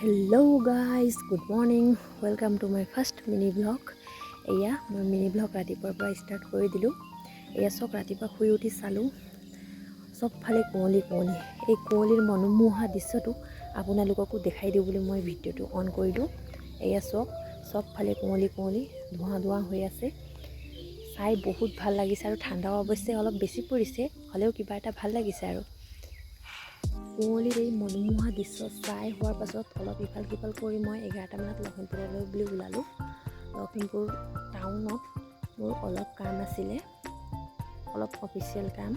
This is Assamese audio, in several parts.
Hello' guys, good morning, welcome to my first mini blog. এয়া মই মিনি ব্লগ ৰাতিপুৱাৰ পৰা ষ্টাৰ্ট কৰি দিলোঁ। এয়া চব ৰাতিপুৱা শুই উঠি চালোঁ, চবফালে কুঁৱলী কুঁৱলী। এই কুঁৱলীৰ মনোমোহা দৃশ্যটো আপোনালোককো দেখাই দিওঁ বুলি মই ভিডিঅ'টো অন কৰিলোঁ। এয়া চবফালে কুঁৱলী কুঁৱলী, ধোঁৱা ধোঁৱা হৈ আছে। চাই বহুত ভাল লাগিছে আৰু ঠাণ্ডাও অৱশ্যে অলপ বেছি পৰিছে, হ'লেও কিবা এটা ভাল লাগিছে আৰু। কুঁৱলীৰ এই মনোমোহা দৃশ্য চাই হোৱাৰ পাছত অলপ ইফাল সিফাল কৰি মই 11টামানত লখিমপুৰলৈ বুলি ওলালোঁ। লখিমপুৰ টাউনত মোৰ অলপ কাম আছিলে, অলপ অফিচিয়েল কাম,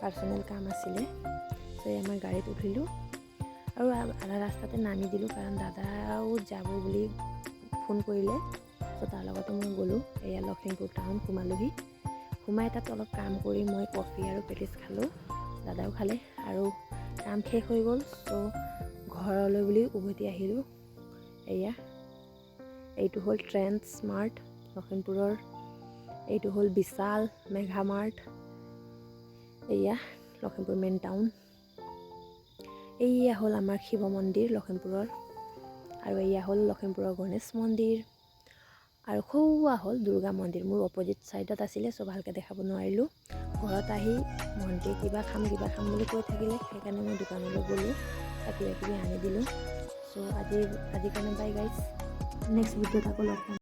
পাৰ্চনেল কাম আছিলে। চ' মই গাড়ীত উঠিলোঁ আৰু আধা ৰাস্তাতে নামি দিলোঁ, কাৰণ দাদাও যাব বুলি ফোন কৰিলে। চ' তাৰ লগতে মই গ'লোঁ। এয়া লখিমপুৰ টাউন সোমালোহি। সোমাই তাত অলপ কাম কৰি মই কফি আৰু পেটিছ খালোঁ, দাদাও খালে আৰু কাম শেষ হৈ গ'ল। চ' ঘৰলৈ বুলি উভতি আহিলোঁ। এইটো হ'ল ট্ৰেণ্ড স্মাৰ্ট লখিমপুৰৰ, এইটো হ'ল বিশাল মেঘা মাৰ্ট, এয়া লখিমপুৰ মেইন টাউন। এয়া হ'ল আমাৰ শিৱ মন্দিৰ লখিমপুৰৰ, আৰু এয়া হ'ল লখিমপুৰৰ গণেশ মন্দিৰ, আৰু সৌৱা হ'ল দুৰ্গা মন্দিৰ। মোৰ অপজিট ছাইডত আছিলে, চ' ভালকৈ দেখাব নোৱাৰিলোঁ। ঘৰত আহি ভণ্টিয়ে কিবা খাম বুলি কৈ থাকিলে, সেইকাৰণে মই দোকানলৈ গ'লোঁ, কিবা কিবি আনি দিলোঁ। চ' আজিৰ কাৰণে বাই গাইজ, নেক্সট ভিডিঅ'ত আকৌ লগ পাম।